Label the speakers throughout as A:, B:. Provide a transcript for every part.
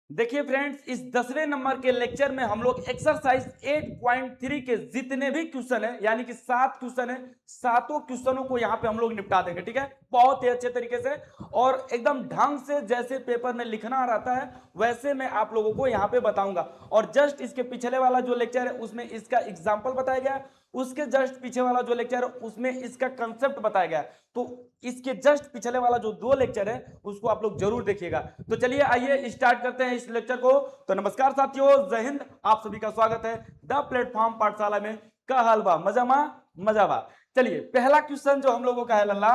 A: देखिए फ्रेंड्स, इस 10वें नंबर के लेक्चर में हम लोग एक्सरसाइज 8.3 के जितने भी क्वेश्चन है, यानी कि 7 क्वेश्चन है, सातों क्वेश्चनों को यहाँ पे हम लोग निपटा देंगे। ठीक है, बहुत ही अच्छे तरीके से और एकदम ढंग से, जैसे पेपर में लिखना रहता है वैसे मैं आप लोगों को यहाँ पे बताऊंगा। और जस्ट इसके पिछले वाला जो लेक्चर है उसमें इसका एग्जाम्पल बताया गया, उसके जस्ट पीछे वाला जो लेक्चर है उसमें इसका कंसेप्ट बताया गया। तो इसके जस्ट पिछले वाला जो 2 लेक्चर है उसको आप लोग जरूर देखिएगा। तो चलिए आइए स्टार्ट करते हैं इस लेक्चर को। तो नमस्कार साथियों, जय हिंद, आप सभी का स्वागत है द प्लेटफॉर्म पाठशाला में। का हलवा मजामा मजावा। चलिए, पहला क्वेश्चन जो हम लोगों का है लल्ला,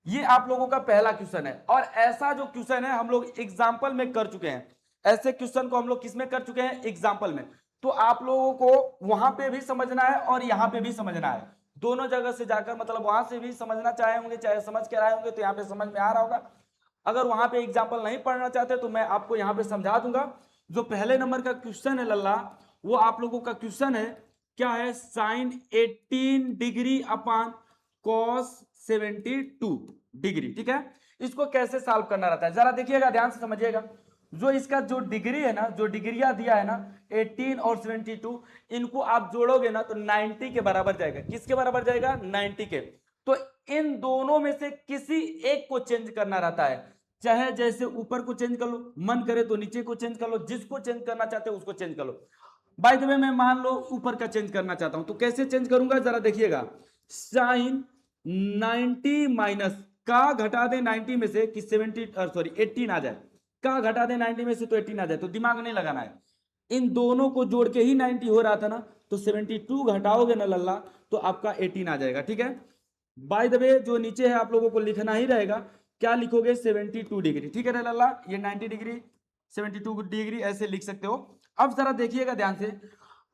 A: ये आप लोगों का पहला क्वेश्चन है। और ऐसा जो क्वेश्चन है हम लोग एग्जाम्पल में कर चुके हैं। ऐसे क्वेश्चन को हम लोग किसमें कर चुके हैं? एग्जाम्पल में। तो आप लोगों को वहां पे भी समझना है और यहाँ पे भी समझना है, दोनों जगह से जाकर, मतलब वहां से भी समझना चाहे होंगे, चाहे समझ के आए होंगे तो यहाँ पे समझ में आ रहा होगा। अगर वहां पे एग्जाम्पल नहीं पढ़ना चाहते तो मैं आपको यहाँ पे समझा दूंगा। जो पहले नंबर का क्वेश्चन है लल्ला, वो आप लोगों का क्वेश्चन है, क्या है? Sine 18 degree upon cos 72 degree. ठीक है, इसको कैसे सॉल्व करना रहता है जरा देखिएगा, ध्यान से समझिएगा। जो इसका जो डिग्री है ना, जो डिग्रिया दिया है ना, 18 और 72, इनको आप जोड़ोगे ना तो 90 के बराबर जाएगा। किसके बराबर जाएगा? 90 के। तो इन दोनों में से किसी एक को चेंज करना रहता है। चाहे जैसे ऊपर को चेंज कर लो, मन करे तो नीचे को चेंज कर लो, जिसको चेंज करना चाहते हो उसको चेंज कर लो। बाय द वे, मैं मान लो ऊपर का चेंज करना चाहता हूं तो कैसे चेंज करूंगा जरा देखिएगा। साइन 90 माइनस का घटा दे 90 में से कि 18 आ जाए। का घटा दे 90 में से तो 18 आ जाए, तो दिमाग नहीं लगाना है। इन दोनों को जोड़ के ही 90 हो रहा था ना, तो 72 घटाओगे ना लल्ला तो आपका 18 आ जाएगा। ठीक है, बाय द वे जो नीचे है आप लोगों को लिखना ही रहेगा। क्या लिखोगे? 72 डिग्री। ठीक है ना लल्ला, ये 90 डिग्री 72 डिग्री ऐसे लिख सकते हो। अब जरा देखिएगा ध्यान से,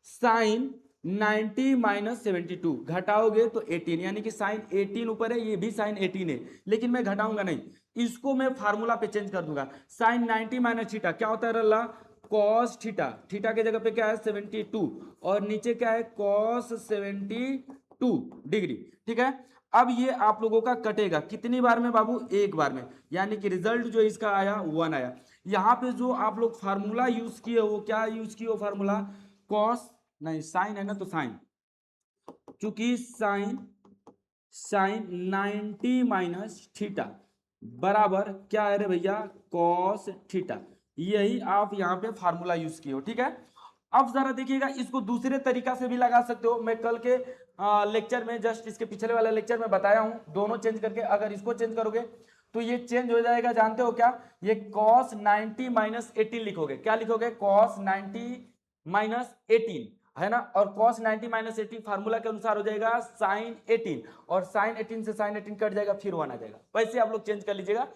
A: साइन 90 माइनस 72 घटाओगे तो 18, यानी कि साइन 18 ऊपर है, ये भी साइन 18 है, लेकिन मैं घटाऊंगा नहीं, इसको मैं फार्मूला पे चेंज कर दूंगा। साइन 90 माइनस थीटा क्या होता है रल्ला? Cos theta. थीटा के जगह पे क्या है? 72, और नीचे क्या है? Cos 72 degree. ठीक है, अब ये आप लोगों का कटेगा कितनी बार में बाबू? एक बार में, यानी कि रिजल्ट जो इसका आया 1 आया। यहाँ पे जो आप लोग फार्मूला यूज किए हो, क्या यूज किए हो फार्मूला? कॉस नहीं, साइन है ना, तो साइन, चूंकि साइन साइन 90 माइनस थीटा बराबर क्या है रे भैया? Cos theta. यही आप यहाँ पे फार्मूला यूज किए हो। ठीक है, अब जरा देखिएगा, इसको दूसरे तरीका से भी लगा सकते हो। मैं कल के लेक्चर में, जस्ट इसके पिछले वाले लेक्चर में बताया हूं, दोनों चेंज करके अगर इसको चेंज करोगे तो ये चेंज हो जाएगा। जानते हो क्या? ये कॉस 90 माइनस 18 लिखोगे। क्या लिखोगे? कॉस 90 माइनस 18 है ना, और cos 90 माइनस 18 फार्मूला के अनुसार हो जाएगा साइन 18, और साइन 18 से साइन 18 कट जाएगा, फिर 1 आ जाएगा। वैसे आप लोग चेंज कर लीजिएगा,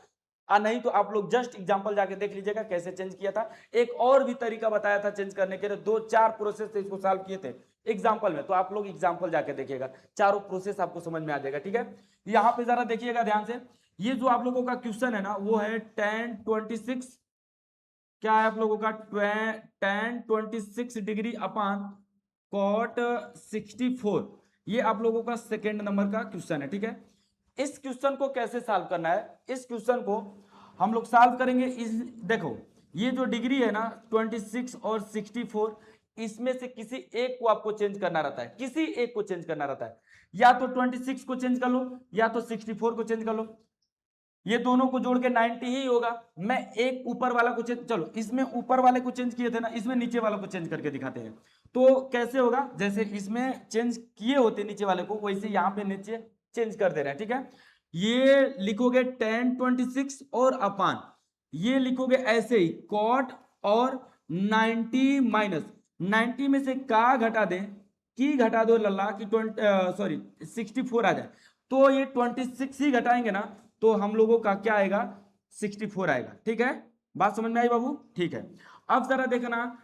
A: नहीं तो आप लोग जस्ट एग्जांपल जाके देख लीजिएगा कैसे चेंज किया था। एक और भी तरीका बताया था चेंज करने के लिए, 2-4 प्रोसेस से इसको सॉल्व किए थे एग्जांपल में, तो आप लोग एग्जांपल जाके देखिएगा, चारों प्रोसेस आपको समझ में आ जाएगा। ठीक है, यहाँ पे जरा देखिएगा ध्यान से, ये जो आप लोगों का क्वेश्चन है ना, वो है tan 26, क्या है आप लोगों का? tan 26 डिग्री अपान कॉट 64। ये आप लोगों का सेकेंड नंबर का क्वेश्चन है। ठीक है, इस क्वेश्चन को कैसे सॉल्व करना है? इस क्वेश्चन को हम लोग सॉल्व करेंगे इस, देखो ये जो डिग्री है ना 26 और 64, इसमें से किसी एक को आपको चेंज करना रहता है, किसी एक को चेंज करना रहता है। या तो 26 को चेंज कर लो, या तो 64 को चेंज कर लो, ये दोनों को जोड़ के 90 ही होगा। मैं एक ऊपर वाला को चेंज, चलो इसमें ऊपर वाले को चेंज किए थे ना, इसमें नीचे वाला को चेंज करके दिखाते हैं। तो कैसे होगा? जैसे इसमें चेंज किए होते नीचे वाले को, वैसे यहाँ पे नीचे चेंज कर दे रहे हैं। ठीक है, ये लिखोगे tan 26 और अपान, ये लिखोगे ऐसे ही कॉट और 90 माइनस 90 में से का घटा दें, की घटा दो लल्ला की 64 आ जाए, तो ये 26 ही घटाएंगे ना, तो हम लोगों का क्या आएगा? 64 आएगा। ठीक है, बात समझ में आई बाबू? ठीक है, अब जरा देखना,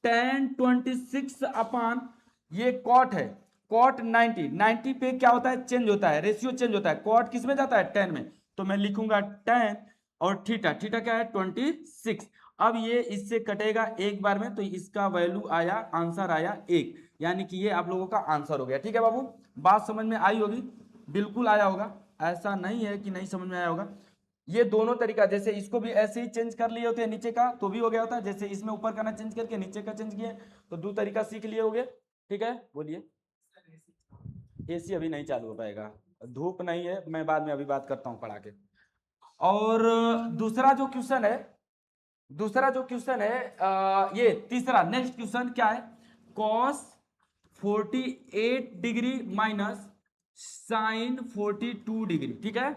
A: tan 26 अपान ये कॉट है, कॉट 90 पे क्या होता है? चेंज होता है, रेशियो चेंज होता है। कॉट किस में जाता है? tan में, तो मैं लिखूंगा tan, और थीटा, थीटा क्या है? 26। अब ये इससे कटेगा एक बार में, तो इसका वैल्यू आया, आंसर आया 1, यानी कि ये आप लोगों का आंसर हो गया। ठीक है बाबू, बात समझ में आई होगी, बिल्कुल आया होगा, ऐसा नहीं है कि नहीं समझ में आया होगा। ये दोनों तरीका, जैसे इसको भी ऐसे ही चेंज कर लिए होते हैं नीचे का तो भी हो गया होता, जैसे इसमें ऊपर का ना चेंज करके नीचे का चेंज किए तो दो तरीका सीख लिए होगे। ठीक है, बोलिए। एसी अभी नहीं चालू हो पाएगा, धूप नहीं है, मैं बाद में अभी बात करता हूँ पढ़ा के। और दूसरा जो क्वेश्चन है ये तीसरा नेक्स्ट क्वेश्चन क्या है, cos 48 degree minus sine 42 degree. ठीक है,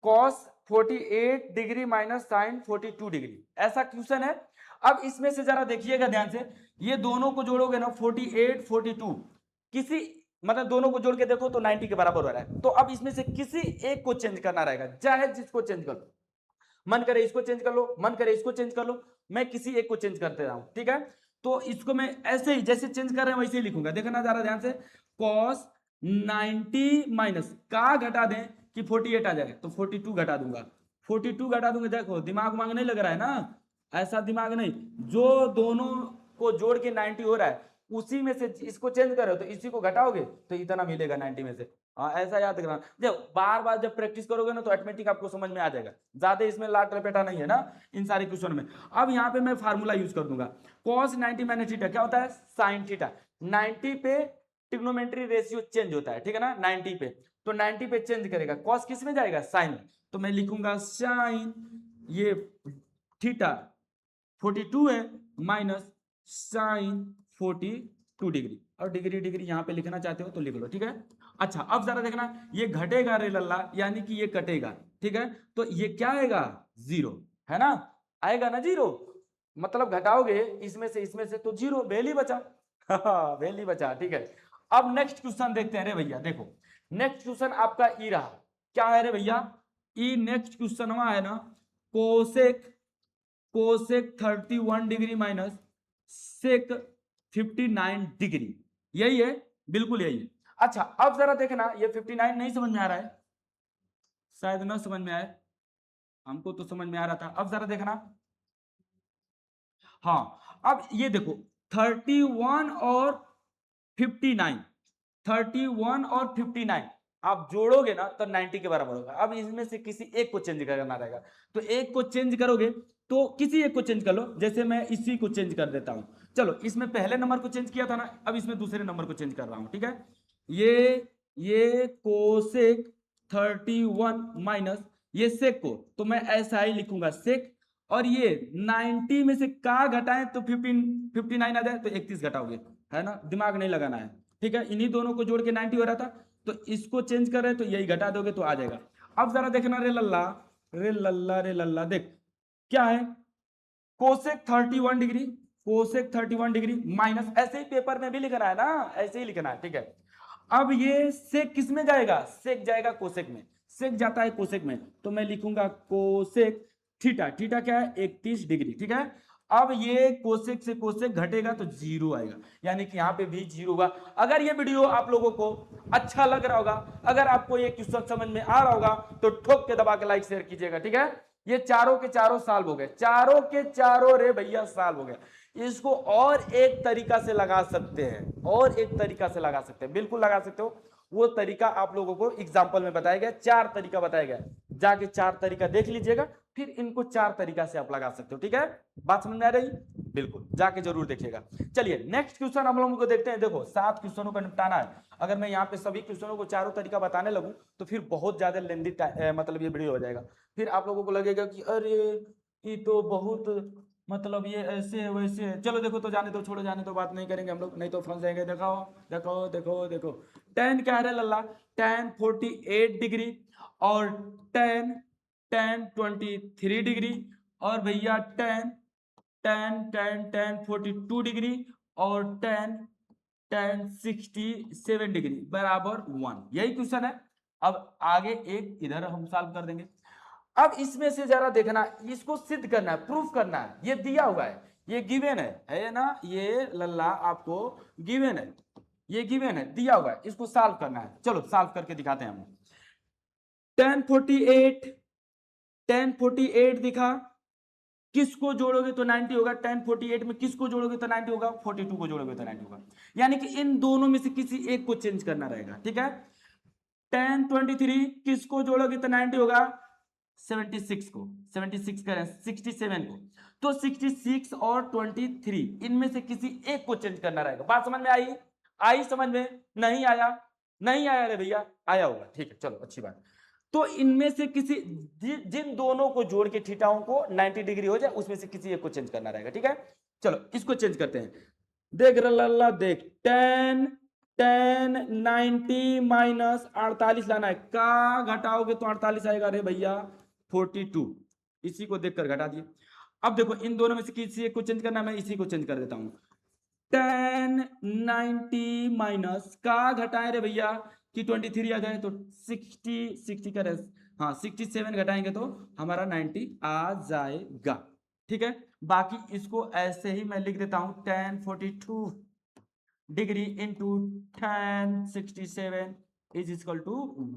A: cos 48 degree minus sine 42 degree, ऐसा क्वेश्चन है। अब इसमें से जरा देखिएगा ध्यान से, ये दोनों को जोड़ोगे ना 48 42, किसी मतलब दोनों को जोड़ के देखो तो 90 के बराबर हो रहा है, तो अब इसमें से किसी एक को चेंज करना रहेगा, चाहे जिसको चेंज कर लो, मन करे इसको चेंज कर लो, मन करे इसको चेंज कर लो, मैं किसी एक को चेंज करते रहा हूं। ठीक है, तो इसको मैं ऐसे ही जैसे चेंज कर रहे हैं वैसे ही लिखूंगा, देखना जरा ध्यान से, कॉस 90 माइनस का घटा दें कि 48 आ जाए तो 42 घटा दूंगा, 42 घटा दूंगा। देखो दिमाग मांग नहीं लग रहा है ना, ऐसा दिमाग नहीं, जो दोनों को जोड़ के 90 हो रहा है उसी में से इसको चेंज करो तो इसी को घटाओगे तो इतना मिलेगा 90 में से। हाँ ऐसा याद रखना, जब बार बार जब प्रैक्टिस करोगे ना तो ऑटोमेटिक आपको समझ में आ जाएगा, ज्यादा इसमें लाट लपेटा नहीं है ना इन सारे क्वेश्चन में। अब यहाँ पे मैं फार्मूला यूज कर दूंगा, cos 90 माइनस थीटा क्या होता है, साइन थीटा। 90 पे ट्रिग्नोमेट्री रेशियो चेंज होता है, ठीक है ना, 90 पे, तो 90 पे चेंज करेगा, कॉस किस में जाएगा, साइन में, तो मैं लिखूंगा साइन ये थीटा 42 है माइनस साइन 42 डिग्री, और डिग्री डिग्री यहां पे लिखना चाहते हो तो लिख लो। ठीक है, अच्छा अब जरा देखना, ये घटेगा रे लल्ला, यानी कि ये कटेगा। ठीक है, तो ये क्या आएगा, जीरो, है ना, आएगा ना जीरो, मतलब घटाओगे इसमें से तो जीरो, वैल्यू बचा। वैल्यू बचा। ठीक है, अब नेक्स्ट क्वेश्चन देखते हैं रे भैया, देखो नेक्स्ट क्वेश्चन आपका ई रहा, क्या है रे भैया, ई नेक्स्ट क्वेश्चन है ना, cosec cosec 31 degree minus sec 59 degree, यही है, बिल्कुल यही है। अच्छा अब जरा देखना, ये 59 नहीं समझ में आ रहा है, शायद ना समझ में आए, हमको तो समझ में आ रहा था। अब जरा देखना, हाँ अब ये देखो 31 और 59, 31 और 59 आप जोड़ोगे ना तो 90 के बराबर होगा। अब इसमें से किसी एक को चेंज करना रहेगा, तो एक को चेंज करोगे तो किसी एक को चेंज कर लो, जैसे मैं इसी को चेंज कर देता हूं, चलो इसमें पहले नंबर को चेंज किया था ना, अब इसमें दूसरे नंबर को चेंज कर रहा हूं। ठीक है, ये कोसेक 31 माइनस ये सेक को तो मैं ऐसा ही लिखूंगा सेक, और ये 90 में से का घटाएं तो 59 आ जाए तो 31 घटाओगे, है ना, दिमाग नहीं लगाना है। ठीक है, इन्हीं दोनों को जोड़ के 90 हो रहा था, तो इसको चेंज कर रहे हैं तो यही घटा दोगे तो आ जाएगा। अब जरा देखना रे लल्ला, रे लल्ला, रे लल्ला, देख क्या है, cosec 31 degree, cosec 31 degree minus, ऐसे ही पेपर में भी लिखना है ना, ऐसे ही लिखना है। ठीक है, अब ये सेक किस में जाएगा, सेक जाएगा कोसेक में, सेक जाता है कोसेक में, तो मैं लिखूंगा कोसेक थीटा, थीटा क्या है 31 डिग्री। ठीक है, अब ये कोसेक से कोसेक घटेगा तो जीरो आएगा, यानी कि यहाँ पे भी जीरो होगा। अगर ये वीडियो आप लोगों को अच्छा लग रहा होगा, अगर आपको ये क्वेश्चन समझ में आ रहा होगा तो ठोक के दबा के लाइक शेयर कीजिएगा। ठीक है, ये चारों के चारों सॉल्व हो गए, चारों के चारों रे भैया सॉल्व हो गए। इसको और एक तरीका से लगा सकते हैं, और एक तरीका से लगा सकते हैं, बिल्कुल लगा सकते हो, वो तरीका आप लोगों को एग्जाम्पल में बताया गया, चार तरीका बताया गया, जाके चार तरीका देख लीजिएगा, फिर इनको चार तरीका से आप लगा सकते हो। ठीक है, बात समझ में आ रही, बिल्कुल जाके जरूर देखिएगा। चलिए नेक्स्ट क्वेश्चन हम लोगों को देखते हैं, देखो 7 क्वेश्चनों का निपटाना है, अगर मैं यहाँ पे सभी क्वेश्चनों को चारों तरीका बताने लगूं तो फिर बहुत ज्यादा लेंदी मतलब ये वीडियो हो जाएगा, फिर आप लोगों को लगेगा कि अरे ये तो बहुत मतलब ये ऐसे है वैसे है, चलो देखो तो जाने दो, छोड़ो जाने दो, बात नहीं करेंगे हम लोग, नहीं तो फंस जाएंगे। दिखाओ देखो देखो देखो, टेन क्या है लल्ला, टेन 48 डिग्री, और टेन टेन 23 डिग्री, और भैया ten ten ten ten 42 degree, और टेन टेन 67 डिग्री बराबर 1, यही क्वेश्चन है। अब आगे एक इधर हम सॉल्व कर देंगे। अब इसमें से जरा देखना, इसको सिद्ध करना है, प्रूफ करना है, ये दिया हुआ है, ये गिवन है ना, ये लल्ला आपको गिवन है, ये गिवन है, दिया हुआ है, इसको सॉल्व करना है, चलो सॉल्व करके दिखाते हैं हम। 1048 1048 दिखा, किसको जोड़ोगे तो 90 होगा, 1048 में किसको जोड़ोगे तो 90 होगा, 42 को जोड़ोगे तो 90 होगा, यानी कि इन दोनों में से किसी एक को चेंज करना रहेगा। ठीक है, 1023 किसको जोड़ोगे तो 90 होगा, 76 को, 76 करें 67 को, तो 66 और 23 इनमें से किसी एक को चेंज करना रहेगा। बात समझ में आई? आई समझ में? नहीं आया? नहीं आया रे भैया, आया होगा, ठीक है चलो अच्छी बात। तो इनमें से किसी जिन दोनों को जोड़ के थीटाओं को 90 डिग्री हो जाए उसमें से किसी एक को चेंज करना रहेगा, ठीक है। चलो इसको चेंज करते हैं। देख रल्ला देख, 10 10 90 माइनस 48 लाना है। का घटाओगे तो 48 आएगा रे भैया 42। इसी को देखकर घटा दिए। अब देखो इन दोनों में से किसी एक को चेंज करना है, मैं इसी को चेंज कर देता हूं। 10 90 माइनस का घटाए रे भैया कि 23 आ जाए तो 60 का हाँ 67 घटाएंगे तो हमारा 90 आ जाएगा, ठीक है। बाकी इसको ऐसे ही मैं लिख देता हूं 10 42 degree into 10 67 is equal to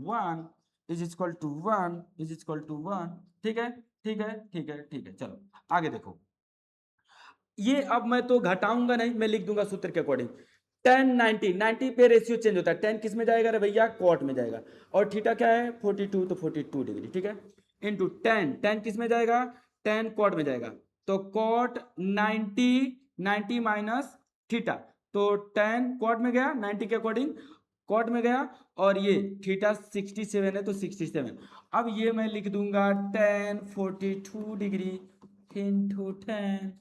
A: 1 is equal to 1 is equal to 1, ठीक है ठीक है ठीक है ठीक है। चलो आगे देखो, ये अब मैं तो घटाऊंगा नहीं, मैं लिख दूंगा सूत्र के अकॉर्डिंग। 10 90 90 पे रेशियो चेंज होता है, 10 किस में जाएगा रे भैया कॉट में जाएगा, और थीटा क्या है 42 तो 42 डिग्री, ठीक है। इंटू 10 10 किस में जाएगा 10 कॉट में जाएगा, तो कॉट 90 90 माइनस थीटा, तो 10 कॉट में गया 90 के अकॉर्डिंग कॉट में गया, और ये थीटा 67 है तो 67। अब ये मैं लिख दूंगा 10 42 degree into 10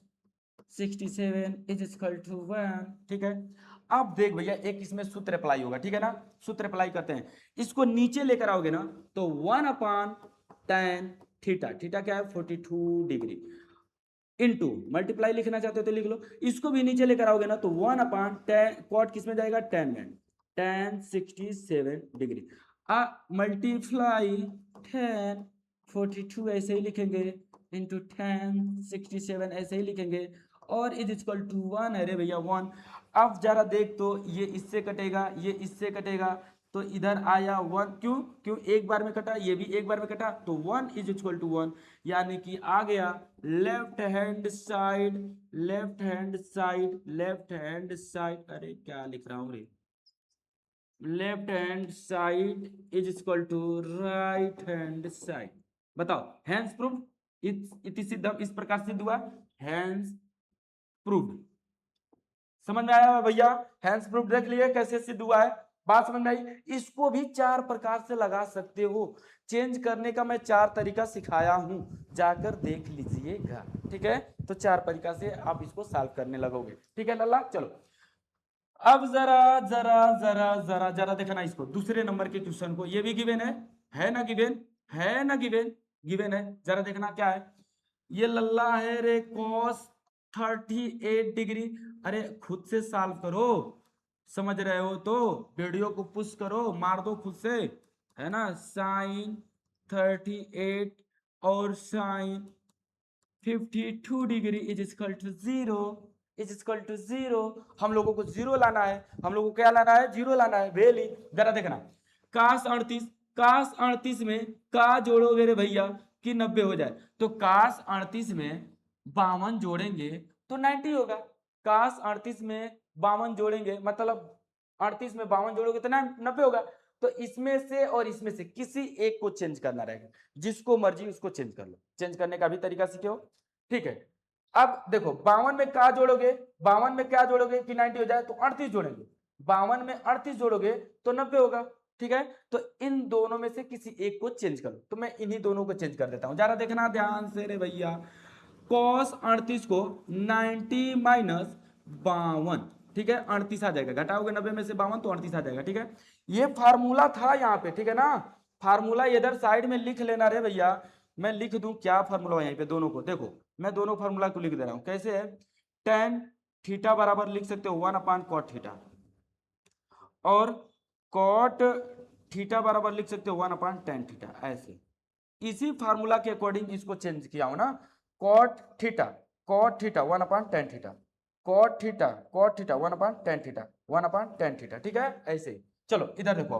A: 67 is equal to 1, ठीक है। अब देख भैया एक इसमें सूत्र अप्लाई होगा, ठीक है ना। सूत्र अप्लाई करते हैं, इसको नीचे लेकर आओगे ना तो 1/10 थीटा, थीटा क्या है 42 डिग्री, इनटू मल्टीप्लाई लिखना चाहते हो तो लिख लो। इसको भी नीचे लेकर आओगे ना तो 1/10 कॉट किस में जाएगा 10 में, 10 67 डिग्री, मल्टीप्लाई 10 42 ऐसे ही लिखेंगे इंटू 10 67 ऐसे ही लिखेंगे, और इज इक्वल टू 1 है रे भैया 1। अब जरा देख तो ये इससे कटेगा ये इससे कटेगा, तो इधर आया 1, क्यों क्यों एक बार में कटा, ये भी एक बार में कटा, तो 1 इज इक्वल टू 1, यानी कि आ गया left hand side left hand side left hand side, अरे क्या लिख रहा हूं रे, left hand side is equal to right hand side. बताओ हैंस प्रूफ, इति सिद्धम, इस प्रकार सिद्ध हुआ हैंस प्रूफ। समझ में आया भैया, हैंस प्रूफ देख लिए कैसे सिद्ध हुआ है, बात समझ में आई। इसको भी 4 प्रकार से लगा सकते हो, चेंज करने का मैं 4 तरीका सिखाया हूं, जाकर देख लीजिएगा, ठीक है। तो 4 तरीका से आप इसको सॉल्व करने लगोगे, ठीक है लल्ला। चलो अब जरा जरा जरा जरा जरा देखना इसको, दूसरे नंबर के क्वेश्चन को, ये भी गिवन है ना गिवन, है ना गिवन, गिवन है, जरा देखना क्या है। ये लल्ला है रे cos 38 डिग्री, अरे खुद से सॉल्व करो, समझ रहे हो तो वीडियो को पुश करो, मार दो खुद से, है ना। साइन 38 और sine 52 degree is equal to 0 is equal to 0। हम लोगों को 0 लाना है, हम लोगों को क्या लाना है 0 लाना है वेली। जरा देखना काश 38 में का जोड़ोगे रे भैया कि 90 हो जाए, तो काश 38 में 52 जोड़ेंगे तो 90 होगा, काश 38 में 52 जोड़ेंगे मतलब 38 में 52 जोड़ोगे तो 90 होगा। तो इसमें से और इसमें से किसी एक को चेंज करना रहेगा, जिसको मर्जी उसको चेंज कर लो, चेंज करने का भी तरीका सीखे हो, ठीक है। अब देखो 52 में क्या जोड़ोगे, 52 में क्या जोड़ोगे कि 90 हो जाए, तो 38 जोड़ेंगे, 52 में 38 जोड़ोगे तो 90 होगा, ठीक है। तो इन दोनों में से किसी एक को चेंज करो, तो मैं इन्हीं दोनों को चेंज कर देता हूं, जरा देखना ध्यान से रे भैया। cos 38 को 90 माइनस 52, ठीक है 38 आ जाएगा, घटाओगे 90 में से 52 तो 38 आ जाएगा, ठीक है। ये फार्मूला था यहाँ पे, ठीक है ना। फार्मूला इधर साइड में लिख लेना रे भैया, मैं लिख दूं क्या फार्मूला यहीं पे दोनों को, देखो मैं दोनों फार्मूला को लिख दे रहा हूं, कैसे है। टेन थीटा बराबर लिख सकते हो 1/cot थीटा, और cot थीटा बराबर लिख सकते हो 1/tan थीटा, ऐसे इसी फार्मूला के अकॉर्डिंग इसको चेंज किया हूं ना। cot theta 1/tan theta, cot theta 1/tan theta, ठीक है ऐसे। चलो इधर देखो,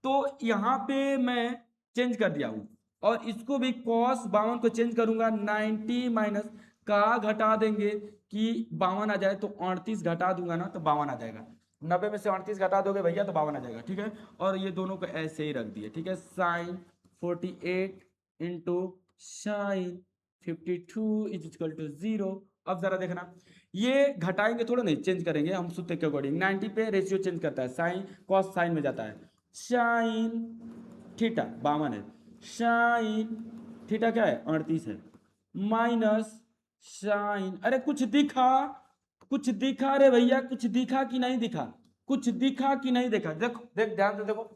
A: तो यहां पे मैं चेंज कर दिया हूं, और इसको भी cos 52 को चेंज करूंगा 90 माइनस का घटा देंगे कि 52 आ जाए, तो 38 घटा दूंगा ना तो 52 आ जाएगा, 90 में से 38 घटा दोगे भैया तो 52 आ जाएगा, ठीक है। और ये दोनों को ऐसे ही रख दिए, ठीक है। Sine 48 into sine 52 is equal to 0। अब जरा देखना, ये घटाएंगे थोड़ा नहीं, चेंज करेंगे हम सूत्र के अकॉर्डिंग। 90 पे रेशियो चेंज करता है, साइन कॉस साइन में जाता है। साइन थीटा 52 है, साइन थीटा क्या है 38 है, माइनस साइन, अरे कुछ दिखा रे भैया, कुछ दिखा कि नहीं दिखा, कुछ दिखा कि नहीं देखा, देखो देख ध्यान से देखो,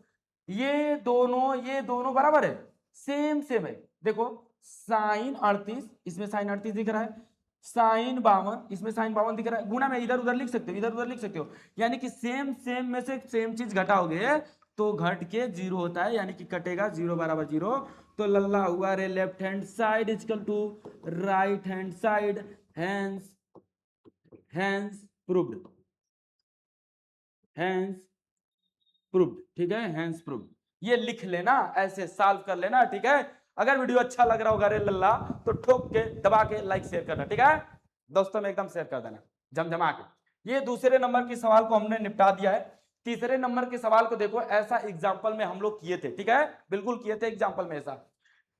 A: ये दोनों बराबर है, सेम सेम है। देखो साइन 38, इसमें साइन 38 दिख रहा है, साइन 52, इसमें साइन 52 दिख रहा है, गुना में इधर उधर लिख सकते हो, इधर उधर लिख सकते हो, यानी कि सेम सेम में से सेम चीज घटाओगे तो घट के जीरो होता है, यानी कि कटेगा जीरो बराबर जीरो। तो लल्ला हुआ रे left hand side equal to right hand side, hence hence proved, hence proved, ठीक है, हैंस प्रूव्ड। ये लिख लेना, ऐसे सॉल्व कर लेना, ठीक है। अगर वीडियो अच्छा लग रहा होगा रे लल्ला तो ठोक के दबा के लाइक शेयर करना, ठीक है, दोस्तों में एकदम शेयर कर देना जमजमा के। ये दूसरे नंबर के सवाल को हमने निपटा दिया है। तीसरे नंबर के सवाल को देखो, ऐसा एग्जाम्पल में हम लोग किए थे, ठीक है, बिल्कुल किए थे एग्जाम्पल में। ऐसा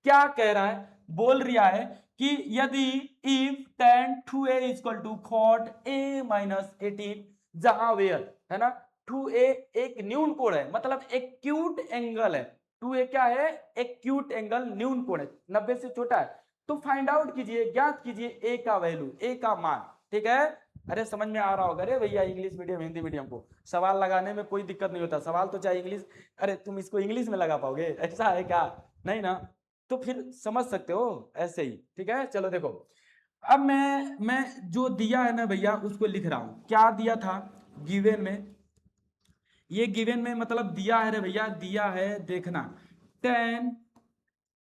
A: क्या कह रहा है, बोल रिया है कि यदि इफ tan 2a इक्वल टू cot a माइनस 18, जहां वेयर है ना 2a एक न्यून कोण है, मतलब एक्यूट एंगल है, 2a क्या है, एक्यूट एंगल न्यून कोण है, 90 से छोटा है, तो फाइंड आउट कीजिए, ज्ञात कीजिए a का वैल्यू, a का मान, ठीक है। अरे समझ में आ रहा होगा रे भैया, इंग्लिश मीडियम हिंदी मीडियम को सवाल लगाने में कोई दिक्कत नहीं होता, सवाल तो चाहे इंग्लिश, अरे तुम इसको इंग्लिश में लगा पाओगे, ऐसा है क्या, नहीं ना, तो फिर समझ सकते हो ऐसे ही, ठीक है। चलो देखो, अब मैं जो दिया है ना भैया उसको लिख रहा हूं, क्या दिया था गिवन में, ये गिवन में मतलब दिया है रे भैया, दिया है देखना, tan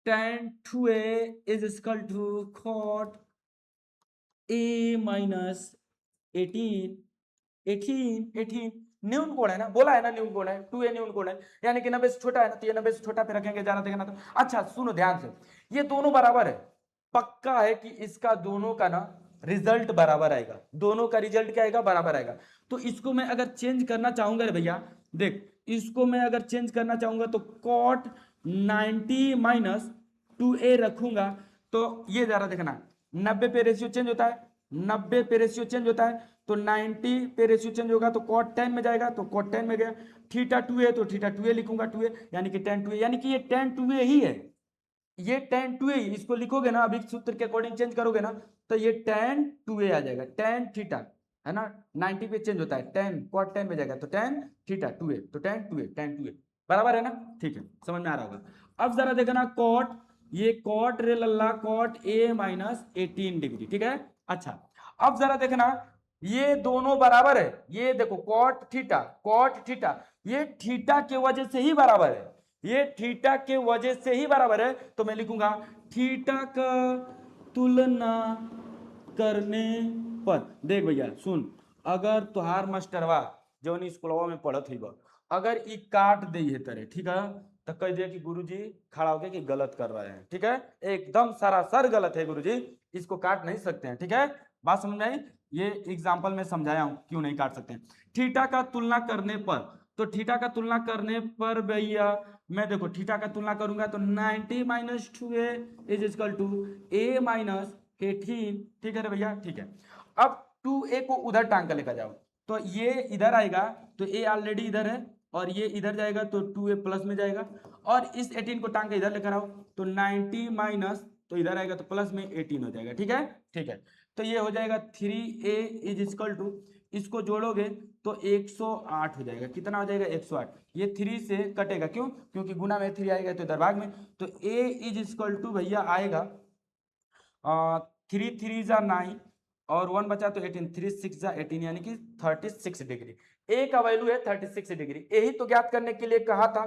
A: tan 2a is equal to cot a minus 18, 18 न्यून कोण है ना, बोला है ना न्यून कोण है, 2a न्यून कोण है, यानी कि 90 से छोटा है ना, तो ये 90 से छोटा पे रखेंगे, जरा देखना तो। अच्छा सुनो ध्यान से, ये दोनों बराबर है, पक्का है कि इसका दोनों का ना रिजल्ट बराबर आएगा, दोनों का रिजल्ट क्या आएगा, बराबर आएगा। तो इसको मैं अगर चेंज करना चाहूंगा रे भैया, देख इसको मैं अगर चेंज करना चाहूंगा तो cot 90 माइनस 2a रखूंगा, तो ये जरा देखना, 90 पे रेशियो चेंज होता है, 90 पे रेशियो चेंज होता है, तो 90 पे रेशियो चेंज होगा तो cot 10 में जाएगा, तो cot 10 में गया, थीटा 2a तो थीटा 2a लिखूंगा, 2a यानी कि tan 2a, यानी कि ये tan 2a ही है, ये tan 2a ही, इसको लिखोगे ना अभी सूत्र के अकॉर्डिंग चेंज करोगे ना, तो ये tan 2a आ जाएगा, tan थीटा है ना, 90 पे चेंज होता है, tan cot 10 में जाएगा, तो tan थीटा 2a, तो tan 2a बराबर है ना, ठीक है, समझ में आ रहा होगा। अब जरा देखना cot, ये cot रे लल्ला cot a माइनस 18 डिग्री, ठीक है। अच्छा अब जरा देखना, ये दोनों बराबर है, ये देखो cot थीटा ये थीटा के वजह से ही बराबर है, ये थीटा के वजह से ही बराबर है, तो मैं लिखूंगा थीटा का तुलना करने पर, देख भैया सुन, अगर तुहार मास्टरवा जौन स्कूलवा में पढ़त हुई अगर ई काट दे है तरे, ठीक है, तो कह दिया कि गुरुजी खड़ा होके कि गलत कर रहे हैं, ठीक है, एकदम सरासर गलत है गुरुजी, इसको काट नहीं सकते हैं, ठीक है, बात समझ में आई। ये एग्जाम्पल में समझाया हूं क्यों नहीं काट सकते हैं। थीटा का तुलना करने पर, तो थीटा का तुलना करने पर भैया मैं देखो थीटा का तुलना करूंगा तो 90 minus 2a is equal to a minus 18, ठीक है रे भैया, ठीक है। अब 2a को उधर टांग कर लेकर जाओ, तो ये इधर आएगा, तो a ऑलरेडी इधर है, और ये इधर जाएगा तो 2a प्लस में जाएगा, और इस 18 को टांग के इधर लेकर आओ, तो 90 माइनस, तो इधर आएगा तो प्लस में 18 हो जाएगा, ठीक है, ठीक है। तो ये हो जाएगा 3a इज इक्वल टू, इसको जोड़ोगे तो 108 हो जाएगा, कितना हो जाएगा 108, ये 3 से कटेगा, क्यों, क्योंकि गुना में 3 आएगा तो इधर भाग में, तो a इज इक्वल टू भैया आएगा 3 3 जा 9 और 1 बचा तो 18, 3 6 जा 18, यानी कि 36 डिग्री, ए का वैल्यू है 36 डिग्री, यही तो ज्ञात करने के लिए कहा था,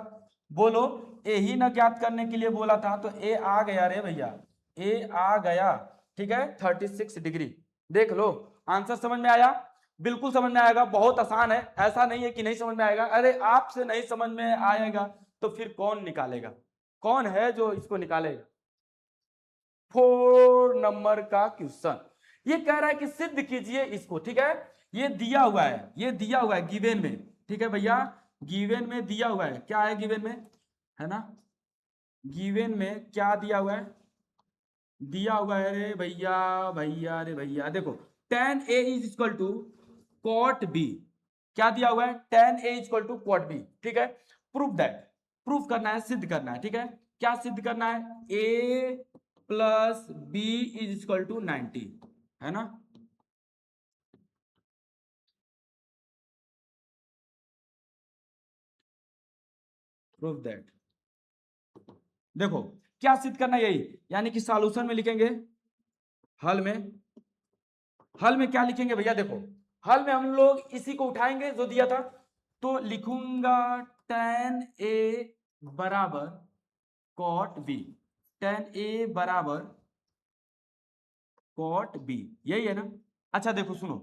A: बोलो यही ना ज्ञात करने के लिए बोला था, तो ए आ गया रे भैया, ए आ गया, ठीक है 36 डिग्री, देख लो आंसर समझ में आया, बिल्कुल समझ में आएगा, बहुत आसान है, ऐसा नहीं है कि नहीं समझ में आएगा, अरे आपसे नहीं समझ में आएगा तो फिर कौन निकालेगा, कौन है जो इसको निकालेगा। 4 नंबर का क्वेश्चन, ये कह रहा है कि सिद्ध कीजिए इसको, ठीक है, ये दिया हुआ है, ये दिया हुआ है गिवन में, ठीक है भैया, गिवन में दिया हुआ है, क्या है गिवन में, है ना, गिवन में क्या दिया हुआ है, दिया हुआ है रे भैया, भैया रे भैया, देखो tan a is equal to cot b, क्या दिया हुआ है, tan a is equal to cot b, ठीक है। प्रूफ दैट, प्रूफ करना है, सिद्ध करना है, ठीक है। क्या सिद्ध करना है, a plus b is equal to 90, है ना। प्रूफ दैट, देखो क्या सिद्ध करना है, यही यानी कि सॉल्यूशन में लिखेंगे, हल में, हल में क्या लिखेंगे भैया, देखो हल में हम लोग इसी को उठाएंगे जो दिया था, तो लिखूंगा tan a बराबर cot b, tan a बराबर cot b, यही है ना। अच्छा देखो सुनो,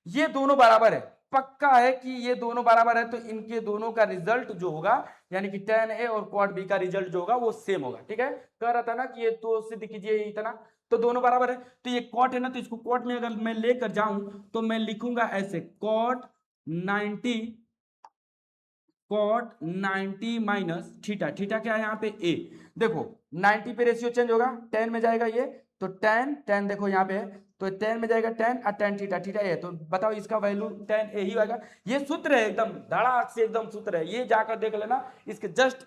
A: ये दोनों बराबर है, पक्का है कि ये दोनों बराबर है, तो इनके दोनों का रिजल्ट जो होगा, यानी कि tan a और cot b का रिजल्ट जो होगा वो सेम होगा, ठीक है। कह रहा था ना कि ये तो सिद्ध कीजिए इतना, तो दोनों बराबर है, तो ये cot है ना, तो इसको cot में अगर मैं लेकर जाऊं तो मैं लिखूंगा ऐसे cot 90, cot 90 minus theta, theta क्या है यहाँ पे a, देखो 90 पे रेशियो चेंज होगा, tan में जाएगा ये, तो tan, tan देखो यहाँ पे है, तो tan में जाएगा tan और tan थीटा, थीटा है, तो बताओ इसका वैल्यू tan a ही होगा। ये सूत्र है, एकदम धड़ाक से एकदम सूत्र है, ये जाकर देख लेना, इसके जस्ट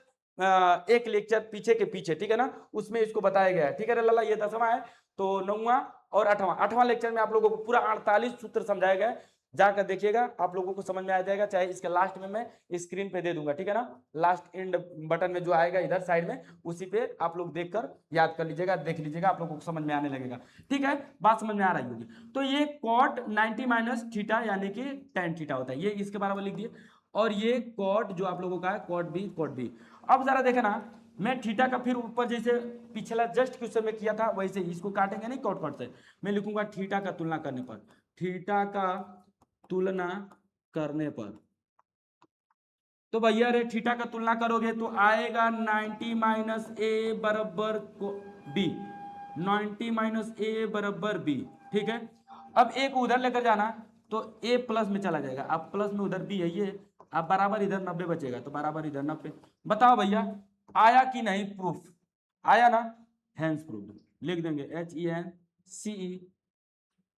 A: एक लेक्चर पीछे के पीछे, ठीक है ना, उसमें इसको बताया गया है, ठीक है लाला। ये 10वां है, तो 9वां और 8वां, 8वां लेक्चर में आप लोगों को पूरा 48 सूत्र समझाया गया है, जाकर देखिएगा, आप लोगों को समझ में आ जाएगा, चाहे इसके लास्ट में मैं स्क्रीन पे दे दूंगा, ठीक है ना, लास्ट एंड बटन में जो आएगा इधर साइड में, उसी पे आप लोग देखकर याद कर लीजिएगा, देख लीजिएगा, आप लोगों को समझ में आने लगेगा, ठीक है। बात समझ में आ रही होगी, तो ये cot 90 माइनस थीटा यानी कि tan थीटा होता है, ये इसके बराबर लिख दिए, और ये cot जो आप लोगों का है cot b। अब जरा देखना, मैं थीटा का फिर ऊपर जैसे पिछला जस्ट क्वेश्चन में किया था वैसे इसको काटेंगे नहीं, cot से मैं लिखूंगा थीटा का तुलना करने पर, थीटा का तुलना करने पर, तो भैया रे थीटा का तुलना करोगे तो आएगा 90 माइनस ए बराबर बी, 90 माइनस ए बराबर बी, ठीक है। अब ए को उधर लेकर जाना, तो ए प्लस में चला जाएगा, अब प्लस में उधर बी है ये, अब बराबर इधर 90 बचेगा, तो बराबर इधर 90, बताओ भैया आया कि नहीं प्रूफ, आया ना, हैंस प्रूफ, लिख देंगे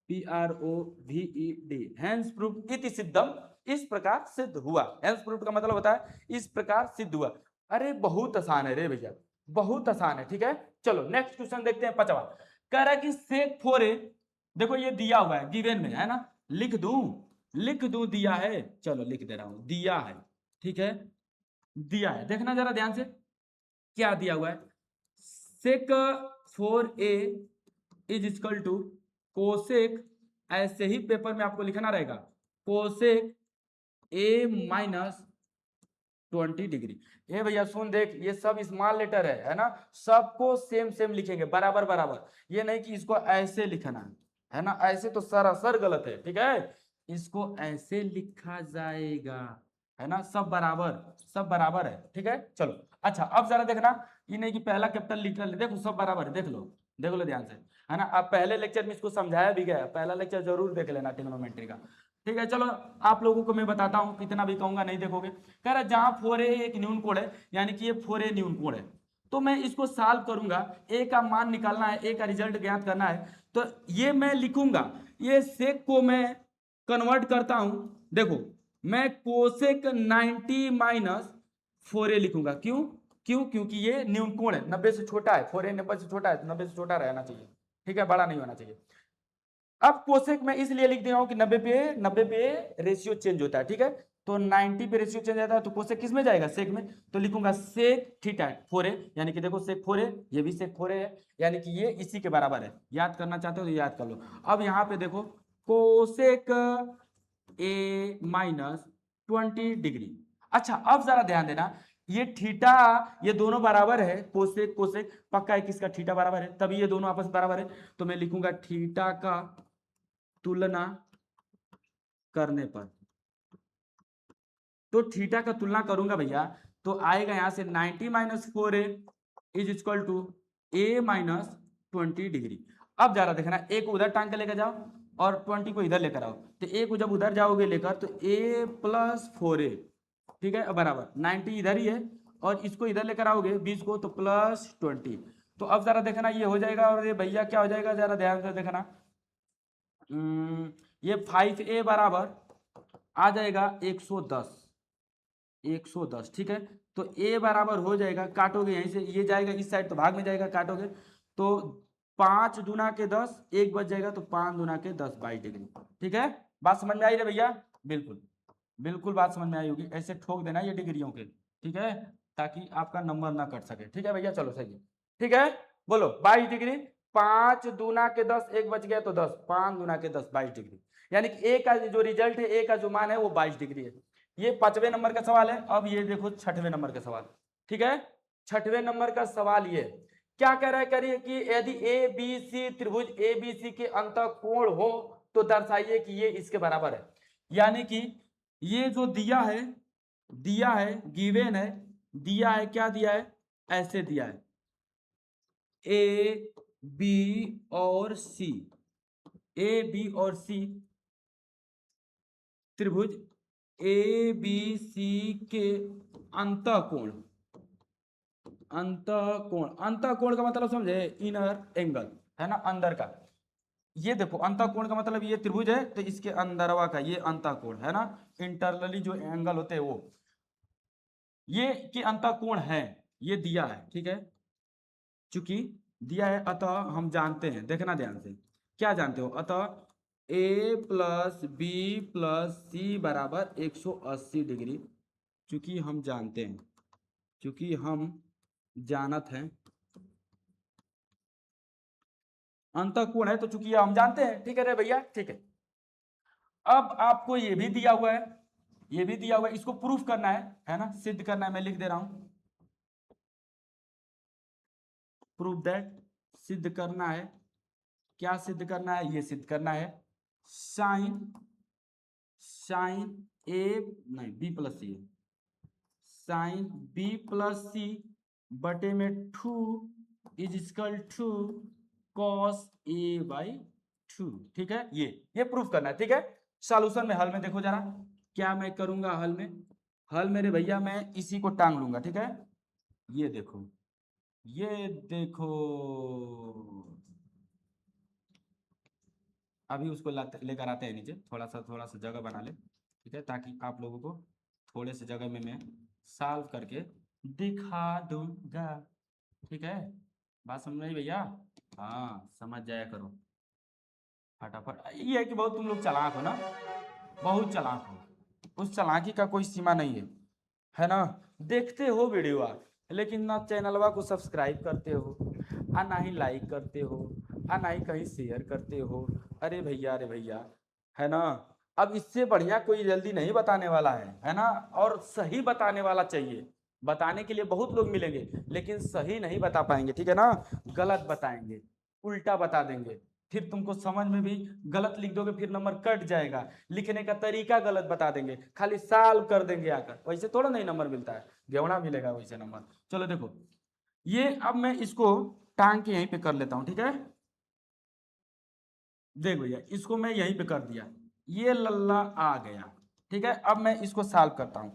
A: HENCEPROVED, हैंस प्रूफ इति सिद्धम, इस प्रकार सिद्ध हुआ, हैंस प्रूफ का मतलब होता है इस प्रकार सिद्ध हुआ। अरे बहुत आसान है रे भैया, बहुत आसान है, ठीक है। चलो नेक्स्ट क्वेश्चन देखते हैं, 5वां, कह रहा है कि sec 4a, देखो ये दिया हुआ है गिवन में, है ना, लिख दूं, लिख दूं, दिया है, चलो लिख दे रहा हूं, दिया है, ठीक है, दिया है, देखना जरा ध्यान से क्या दिया हुआ है, sec 4a is equal to cosec, ऐसे ही पेपर में आपको लिखना रहेगा, कोसेक a माइनस 20 डिग्री। ये भैया सुन देख, ये सब स्मॉल लेटर है ना, सबको सेम सेम लिखेंगे, बराबर बराबर, ये नहीं कि इसको ऐसे लिखना है ना, ऐसे तो सरासर गलत है, ठीक है, इसको ऐसे लिखा जाएगा, है ना, सब बराबर, सब बराबर है, ठीक है। चलो अच्छा अब जरा देखना, ये नहीं कि पहला कैपिटल लिटरल, देखो सब बराबर है, देख लो ध्यान से, है ना। अब पहले लेक्चर में इसको समझाया भी गया, पहला लेक्चर जरूर देख लेना ट्रिग्नोमेट्री का, ठीक है। चलो आप लोगों को मैं बताता हूं, कितना भी कहूंगा नहीं देखोगे, कह रहा जहां 4a एक न्यून कोड है, यानी कि ये 4a न्यून कोड है, तो मैं इसको सॉल्व करूंगा, ए का मान निकालना है, ए का रिजल्ट ज्ञात करना है, तो ये मैं लिखूंगा, ये सेक को मैं कन्वर्ट करता हूं, देखो मैं कोसेक 90 माइनस 4a लिखूंगा, क्यों क्यों, क्योंकि ये न्यून कोण है, 90 से छोटा है, 4a 90 से छोटा है, तो 90 से छोटा रहना चाहिए, ठीक है, बड़ा नहीं होना चाहिए। अब कोसेक मैं इसलिए लिख दिया हूं कि 90 पे रेशियो चेंज होता है, ठीक है, तो 90 पे रेशियो चेंज आता है, तो कोसेक किस में जाएगा, सेक में, तो लिखूंगा सेक थीटा 4a, यानी कि देखो सेक 4a, ये भी सेक 4a है, यानी कि ये इसी के बराबर है, याद करना चाहते हो तो याद कर लो। अब यहाँ पे देखो कोसेक a माइनस 20 डिग्री, अच्छा अब जरा ध्यान देना, ये थीटा, ये दोनों बराबर है, कोसेक कोसेक पक्का है किसका, थीटा बराबर है, तभी ये दोनों आपस में बराबर है, तो मैं लिखूंगा थीटा का तुलना करने पर, तो थीटा का तुलना करूंगा भैया, तो आएगा यहां से 90 minus 4a is equal to a minus 20 degree. अब जरा देखना, a को उधर टांग के लेकर जाओ और 20 को इधर लेकर आओ, तो a को जब उधर जाओगे लेकर तो a प्लस 4a, ठीक है, बराबर 90 इधर ही है और इसको इधर लेकर आओगे 20 को तो +20। तो अब जरा देखना ये हो जाएगा और ये भैया क्या हो जाएगा, जरा ध्यान से देखना। ये 5a बराबर आ जाएगा 110, 110, ठीक है। तो a बराबर हो जाएगा, काटोगे यहीं से, ये जाएगा इस साइड तो भाग में जाएगा, काटोगे तो 5 दूना के 10, एक बच जाएगा तो 5 दूना के 10, 22 डिग्री। ठीक है, बात समझ में आई रे भैया? बिल्कुल बिल्कुल बात समझ में आई होगी। ऐसे ठोक देना ये डिग्रियों के, ठीक है, ताकि आपका नंबर ना कट सके। ठीक है भैया, चलो सही है, ठीक है। बोलो 22 डिग्री, 5 दूना के 10, एक बच गया तो 10, 5 दूना के 10, 22 डिग्री। यानी कि ए का जो रिजल्ट है, ए का जो मान है वो 22 डिग्री है। ये 5वें नंबर का सवाल है। अब ये देखो 6वें नंबर का सवाल, ठीक है। 6वें नंबर का सवाल ये क्या कह रहा है, करिए कि यदि ए बी सी त्रिभुज ए बी सी के अंतःकोण हो तो दर्शाइए कि ये इसके बराबर है। यानी कि ये जो दिया है, गिवन है, दिया है, क्या दिया है, ऐसे दिया है ए बी और सी, ए बी और सी त्रिभुज ए बी सी के अंतःकोण, अंतःकोण का मतलब समझे, इनर एंगल है ना, अंदर का। ये देखो अंतःकोण का मतलब ये त्रिभुज है तो इसके अंदरवा का ये अंतःकोण है ना, इंटरनली जो एंगल होते हैं वो, ये कि अंतःकोण है, ये दिया है, ठीक है। चूंकि दिया है अतः हम जानते हैं, देखना ध्यान से, क्या जानते हो, अतः ए प्लस बी प्लस सी बराबर 180 डिग्री। चूंकि हम जानते हैं, चूंकि हम जानत हैं, अंतःकोण है तो चूंकि हम जानते हैं, ठीक है रे भैया, ठीक है। अब आपको ये भी दिया हुआ है, ये भी दिया हुआ है, इसको प्रूफ करना है ना, सिद्ध करना है। मैं लिख दे रहा हूं, प्रूफ दैट, सिद्ध करना है। क्या सिद्ध करना है, ये सिद्ध करना है, साइन, साइन ए नहीं B plus C, sine B plus C बटे में 2 is equal to cos A by 2। ठीक है, ये प्रूफ करना है, ठीक है। सॉल्यूशन में, हल में देखो जरा, क्या मैं करूंगा हल में, हल मेरे भैया मैं इसी को टांग लूंगा, ठीक है। ये देखो, ये देखो, अभी उसको लेकर आते हैं नीचे, थोड़ा सा जगह बना ले, ठीक है, ताकि आप लोगों को थोड़े से जगह में मैं सॉल्व करके दिखा दूंगा, ठीक है। बात समझ में आई भैया? हाँ, समझ जाया करो फटाफट। ये है कि बहुत तुम लोग चालाक हो ना, बहुत चालाक हो, उस चालाकी का कोई सीमा नहीं है ना। देखते हो वीडियो आप, लेकिन ना चैनलवा को सब्सक्राइब करते हो, आ ना ही लाइक करते हो, आ ना ही कहीं शेयर करते हो। अरे भैया, है ना। अब इससे बढ़िया कोई जल्दी नहीं बताने वाला है ना। और सही बताने वाला चाहिए, बताने के लिए बहुत लोग मिलेंगे लेकिन सही नहीं बता पाएंगे, ठीक है ना। गलत बताएंगे, उल्टा बता देंगे, फिर तुमको समझ में भी गलत लिख दोगे, फिर नंबर कट जाएगा। लिखने का तरीका गलत बता देंगे, खाली साल कर देंगे आकर, वैसे थोड़ा नहीं नंबर मिलता है, गेवड़ा मिलेगा वैसे नंबर। चलो देखो, ये अब मैं इसको टांग के यहीं पे कर लेता हूं, ठीक है। देख भैया, इसको मैं यहीं पे कर दिया, ये लल्ला आ गया, ठीक है। अब मैं इसको सॉल्व करता हूं,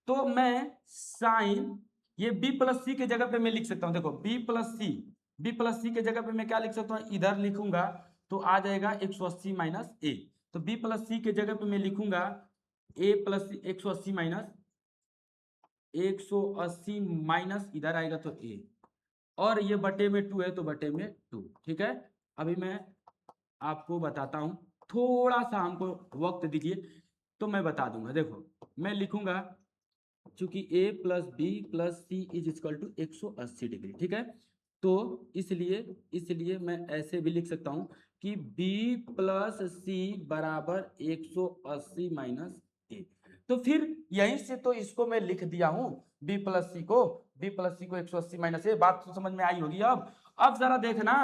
A: तो मैं साइन, ये बी प्लस सी के जगह पे मैं लिख सकता हूं, देखो बी प्लस सी, बी प्लस सी के जगह पे मैं क्या लिख सकता हूं, इधर लिखूंगा तो आ जाएगा 180 माइनस ए। तो बी प्लस सी के जगह पे मैं लिखूंगा ए प्लस 180 माइनस 180 माइनस इधर आएगा तो ए, और ये बटे में 2 है तो बटे में 2, ठीक है। अभी मैं आपको बताता हूं, थोड़ा सा हमको वक्त दीजिए तो मैं बता दूंगा। देखो मैं लिखूंगा, चूंकि a plus B plus C is equal to 180 degree, ठीक है। तो इसलिए इसलिए मैं ऐसे भी लिख सकता हूं कि b प्लस सी बराबर 180 माइनस ए। तो फिर यहीं से तो इसको मैं लिख दिया हूं, b प्लस सी को, 180 माइनस ए। बात तो समझ में आई होगी। अब जरा देखना,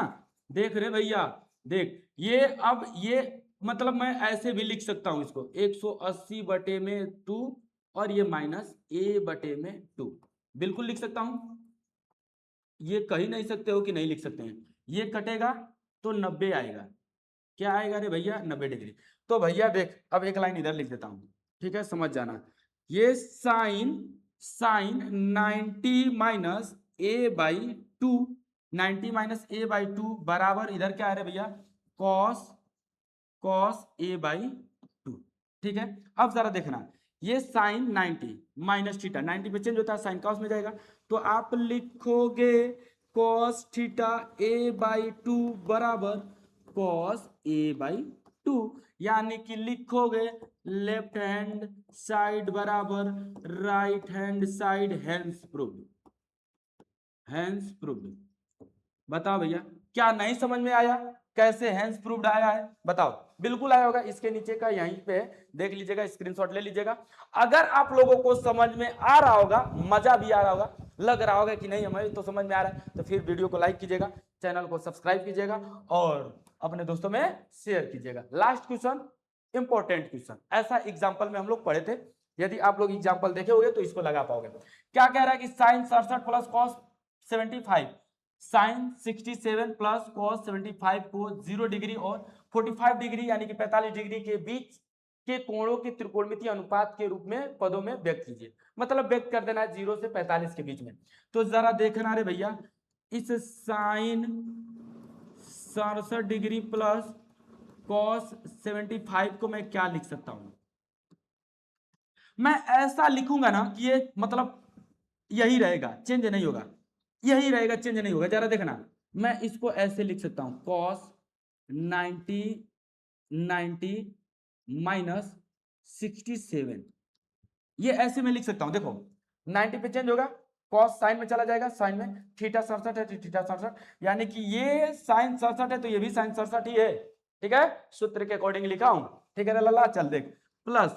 A: देख रहे भैया, देख ये, अब ये मतलब मैं ऐसे भी लिख सकता हूं इसको, 180 बटे में 2 और ये माइनस ए बटे में 2, बिल्कुल लिख सकता हूं। ये कह ही नहीं सकते हो कि नहीं लिख सकते हैं। ये कटेगा तो 90 आएगा, क्या आएगा रे भैया, 90 डिग्री। तो भैया देख, अब एक लाइन इधर लिख देता हूं, ठीक है, समझ जाना। ये sine sine 90 minus A by 2, 90 minus A by 2 बराबर इधर क्या आ रहा है भैया, कॉस कॉस ए बाई 2। ठीक है, अब जरा देखना, ये साइन 90 माइनस थीटा, 90 पे चेंज होता है, साइन कॉस में जाएगा, तो आप लिखोगे कॉस थीटा ए बाई 2 बराबर कॉस ए बाई 2, यानी कि लिखोगे लेफ्ट हैंड साइड बराबर right hand side, hence proved, hence proved. बताओ भैया, क्या नहीं समझ में आया, कैसे हैंस प्रूव्ड आया है, बताओ। बिल्कुल आया होगा, इसके नीचे का यहीं पे देख लीजिएगा, स्क्रीनशॉट ले लीजिएगा। अगर आप लोगों को समझ में आ रहा होगा, मजा भी आ रहा होगा, लग रहा होगा कि नहीं हमें तो समझ में आ रहा है, तो फिर वीडियो को लाइक कीजिएगा, चैनल को सब्सक्राइब कीजिएगा और अपने दोस्तों में शेयर कीजिएगा। लास्ट क्वेश्चन, इंपॉर्टेंट क्वेश्चन, ऐसा एग्जाम्पल में हम लोग पढ़े थे, यदि आप लोग एग्जाम्पल देखे होंगे तो इसको लगा पाओगे। क्या कह रहा है कि sine 67 plus cos 75, sine 67 plus cos 75 को 0 डिग्री और 45 डिग्री यानी कि 45 डिग्री के बीच के कोणों के त्रिकोणमितीय अनुपात के रूप में पदों में व्यक्त कीजिए। मतलब व्यक्त कर देना है 0 से 45 के बीच में। तो जरा देखना रे भैया, इस साइन 67 डिग्री प्लस कॉस 75 को मैं क्या लिख सकता हूं, मैं ऐसा लिखूंगा ना कि ये मतलब यही रहेगा, चेंज नहीं होगा, यही रहेगा, चेंज नहीं होगा। जरा देखना, मैं इसको ऐसे लिख सकता हूं, कॉस 90 माइनस 67, ये ऐसे में लिख सकता हूं। देखो 90 पे चेंज होगा, कॉस साइन में चला जाएगा, साइन में थीटा 67 है, थीटा 67, यानी कि ये साइन 67 है तो ये भी साइन 67 ही है। ठीक है, सूत्र के अकॉर्डिंग लिखा हूं। ठीक है लल्ला, चल देख, प्लस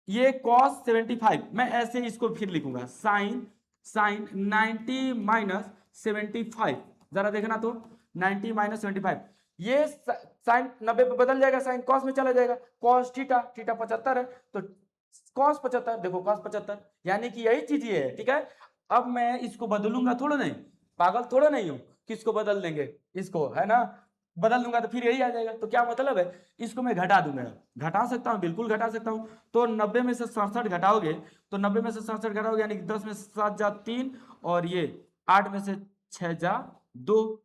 A: ये cos 75, मैं ऐसे इसको फिर लिखूंगा, साइन 90 माइनस 75, जरा देखना तो 90 माइनस 75, ये साइन 90 पे बदल जाएगा, साइन कॉस में चला जाएगा, कॉस थीटा 75 है तो कॉस 75, देखो कॉस 75, यानी कि यही चीज ये है। ठीक है, अब मैं इसको बदलूंगा थोड़ा नहीं, पागल थोड़ा नहीं हूं किसको बदल देंगे, इसको है ना, बदल दूंगा तो फिर यही आ जाएगा। तो क्या मतलब है, इसको मैं घटा दूंगा, घटा सकता हूं, बिल्कुल घटा सकता हूं। तो 90 में से 67 घटाओगे, तो 90 में से 67 घटाओगे यानी कि 10 में से 7 जा 3 और ये 8 में से 6 जा 2,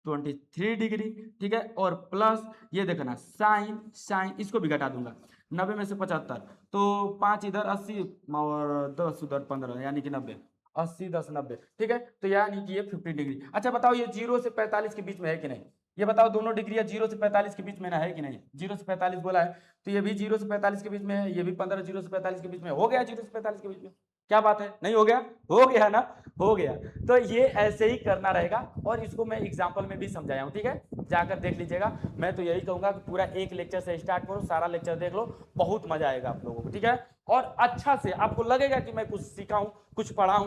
A: 23 डिग्री। ठीक है, और प्लस ये देखना साइन साइन इसको भी घटा दूंगा, 90 में से 75 तो 5 इधर 80 और 10 उधर 15 यानी कि 90, 80 10 90। ठीक है, तो यानी कि ये 50 डिग्री। अच्छा बताओ, ये 0 से 45 के बीच में है कि नहीं, ये बताओ, दोनों डिग्री 0 से 45 के बीच में ना है कि नहीं, 0 से 45 बोला है तो ये भी 0 से 45 के बीच में है, ये भी 15 0 से 45 के बीच में हो गया, 0 से 45 के बीच में। क्या बात है, नहीं हो गया, हो गया ना, हो गया। तो ये ऐसे ही करना रहेगा और इसको मैं एग्जांपल में भी समझाया हूं। ठीक है, जाकर देख लीजिएगा। मैं तो यही कहूंगा कि पूरा एक लेक्चर से स्टार्ट करो, सारा लेक्चर देख लो, बहुत मजा आएगा आप लोगों को। ठीक है, और अच्छा से आपको लगेगा कि मैं कुछ सीखा हूं, कुछ पढ़ा हूं।